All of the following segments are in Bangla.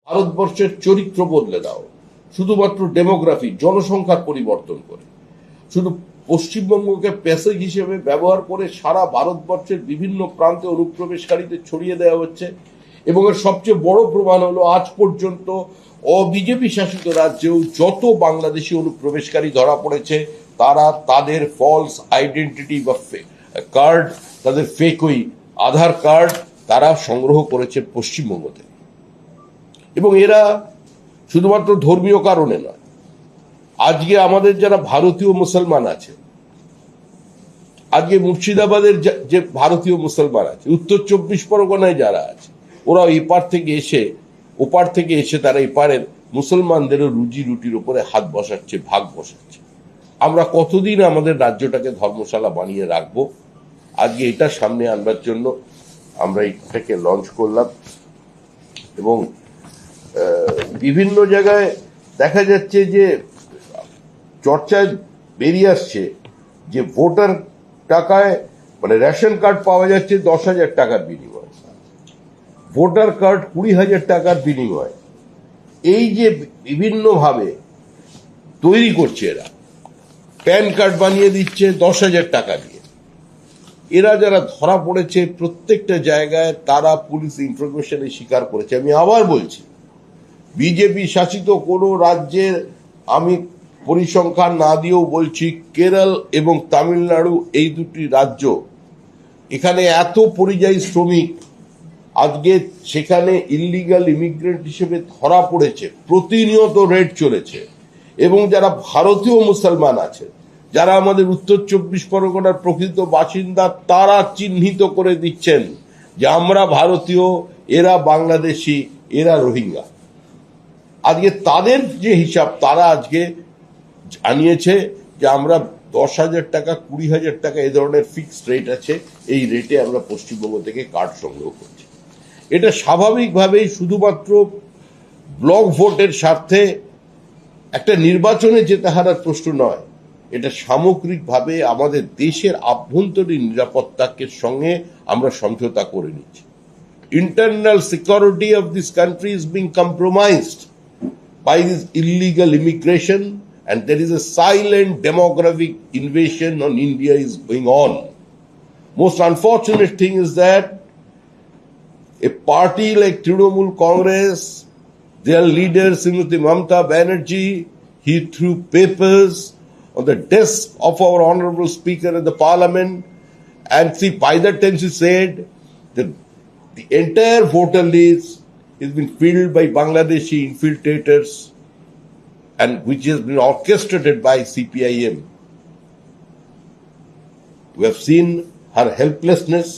ভারতবর্ষের চরিত্র বদলে দাও, শুধুমাত্র ডেমোগ্রাফি জনসংখ্যার পরিবর্তন করে, শুধু পশ্চিমবঙ্গকে প্যাসেজ হিসেবে ব্যবহার করে সারা ভারতবর্ষের বিভিন্ন প্রান্তে অনুপ্রবেশকারীদের ছড়িয়ে দেওয়া হচ্ছে। এবং এর সবচেয়ে বড় প্রমাণ হলো আজ পর্যন্ত বিজেপি শাসিত রাজ্যেও যত বাংলাদেশি অনুপ্রবেশকারী ধরা পড়েছে তারা তাদের ফলস আইডেন্টিটি বা কার্ড, তাদের ফেক ওই আধার কার্ড তারা সংগ্রহ করেছে পশ্চিমবঙ্গ থেকে। এবং এরা শুধুমাত্র ধর্মীয় কারণে নয়, আজকে আমাদের যারা ভারতীয় মুসলমান আছে, আজকে মুর্শিদাবাদের যে ভারতীয় মুসলমান আছে, উত্তর 24 পরগনায় যারা আছে, ওরা এপার থেকে এসে ওপার থেকে এসে তারা এপারের মুসলমানদেরও রুজি রুটির উপরে হাত বসাচ্ছে, ভাগ বসাচ্ছে। আমরা কতদিন আমাদের রাজ্যটাকে ধর্মশালা বানিয়ে রাখবো? আজকে এটা সামনে আনবার জন্য আমরা এটাকে লঞ্চ করলাম। এবং বিভিন্ন জায়গায় দেখা যাচ্ছে যে চর্চায় বেরিয়ে আসছে যে ভোটার টাকায় মানে রেশন কার্ড পাওয়া যাচ্ছে 10,000 টাকার বিনিময়ে, ভোটার কার্ড 20,000 টাকার বিনিময়ে। এই যে বিভিন্নভাবে তৈরি করছে এরা, প্যান কার্ড বানিয়ে দিচ্ছে 10,000 টাকা দিয়ে। এরা যারা ধরা পড়েছে প্রত্যেকটা জায়গায় তারা পুলিশ ইনফরমেশনে স্বীকার করেছে। আমি আবার বলছি, বিজেপি শাসিত কোনো রাজ্যের আমি পরিসংখ্যান না দিয়েও বলছি, কেরল এবং তামিলনাড়ু এই দুটি রাজ্য, এখানে এত পরিযায়ী শ্রমিক আজকে সেখানে ইল্লিগাল ইমিগ্রেন্ট হিসেবে ধরা পড়েছে, প্রতিনিয়ত রেড চলেছে। এবং যারা ভারতীয় মুসলমান আছে, যারা আমাদের উত্তর 24 পরগনার প্রকৃত বাসিন্দা, তারা চিহ্নিত করে দিচ্ছেন যে আমরা ভারতীয়, এরা বাংলাদেশি, এরা রোহিঙ্গা। আজকে তাদের যে হিসাব তারা আজকে জানিয়েছে যে আমরা 10,000 টাকা, 20,000 টাকা এই ধরনের ফিক্সড রেট আছে, এই রেটে আমরা পশ্চিমবঙ্গ থেকে কার্ড সংগ্রহ করছি। এটা স্বাভাবিকভাবেই শুধুমাত্র ব্লক ভোটের স্বার্থে একটা নির্বাচনে যেতে হারার প্রশ্ন নয়, এটা সামগ্রিকভাবে আমাদের দেশের আভ্যন্তরীণ নিরাপত্তাকে সঙ্গে আমরা সমঝোতা করে নিচ্ছি। Internal security of this country is being compromised by this illegal immigration, and there is a silent demographic invasion on India is going on. Most unfortunate thing is that a party like Trinamool Congress, their leader Srimati Mamata Banerjee, he threw papers on the desk of our honorable speaker in the parliament, and see, by that time she said that the entire voter list has been filled by Bangladeshi infiltrators, and which has been orchestrated by CPIM. We have seen her helplessness,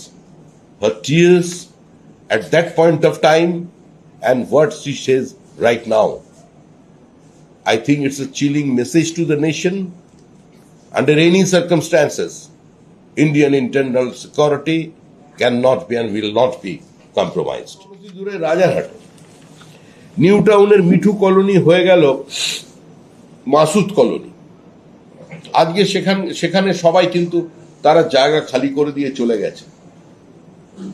her tears at that point of time, and what she says right now. I think it's a chilling message to the nation. Under any circumstances, Indian internal security cannot be and will not be compromised. দূরে রাজারহাট, নিউ টাউনের মিঠু কলোনি হয়ে গেল মাসুদ কলোনি। আজকে সেখানে সবাই কিন্তু তারা জায়গা খালি করে দিয়ে চলে গেছে।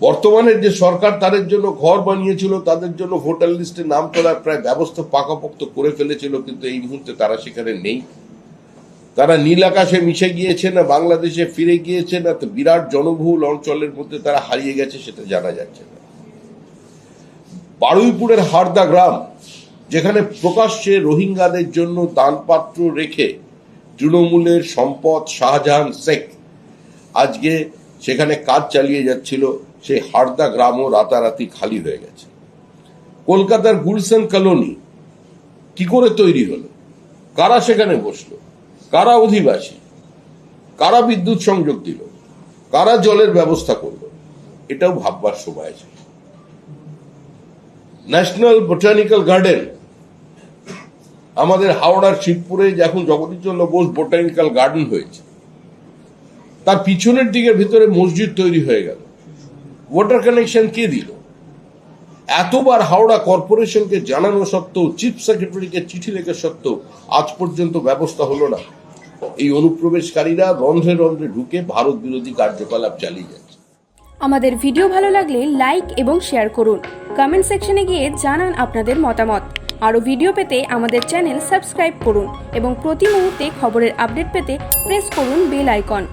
বর্তমানের যে সরকার তাদের জন্য ঘর বানিয়েছিল, তাদের জন্য ভোটার লিস্টে নাম তোলার প্রায় ব্যবস্থা পাকাপোক্ত করে ফেলেছিল, কিন্তু এই মুহূর্তে তারা সেখানে নেই। তারা নীল আকাশে মিশে গিয়েছে, না বাংলাদেশে ফিরে গিয়েছে, না তো বিরাট জনবহুল অঞ্চলের মধ্যে তারা হারিয়ে গেছে, সেটা জানা যাচ্ছে না। বারুইপুরের হারদা গ্রাম, যেখানে প্রকাশ্যে রোহিঙ্গাদের জন্য দানপাত্র রেখে তৃণমূলের সম্পদ শাহজাহান শেখ আজকে সেখানে কাজ চালিয়ে যাচ্ছিল, সেই হারদা গ্রামও রাতারাতি খালি হয়ে গেছে। কলকাতার গুলশান কলোনি কি করে তৈরি হলো? কারা সেখানে বসলো? কারা অধিবাসী? কারা বিদ্যুৎ সংযোগ দিল? কারা জলের ব্যবস্থা করলো? এটাও ভাববার সময় আছে। ন্যাশনাল বোটানিক্যাল গার্ডেন, আমাদের হাওড়ার শিবপুরে এখন জগদীশচন্দ্র বোস বোটানিক্যাল গার্ডেন হয়েছে, তার পিছনের দিকের ভিতরে মসজিদ তৈরি হয়ে গেল। ওয়াটার কানেকশন কে দিল? এতবার হাওড়া কর্পোরেশনকে জানানো সত্ত্বেও, চিফ সেক্রেটারিকে চিঠি লেখা সত্ত্বেও আজ পর্যন্ত ব্যবস্থা হলো না। এই অনুপ্রবেশকারীরা রন্ধ্রে রন্ধ্রে ঢুকে ভারত বিরোধী কার্যকলাপ চালিয়ে যাচ্ছে। আমাদের ভিডিও ভালো লাগলে লাইক এবং শেয়ার করুন। কমেন্ট সেকশনে গিয়ে জানান আপনাদের মতামত। আরও ভিডিও পেতে আমাদের চ্যানেল সাবস্ক্রাইব করুন এবং প্রতি মুহূর্তে খবরের আপডেট পেতে প্রেস করুন বেল আইকন।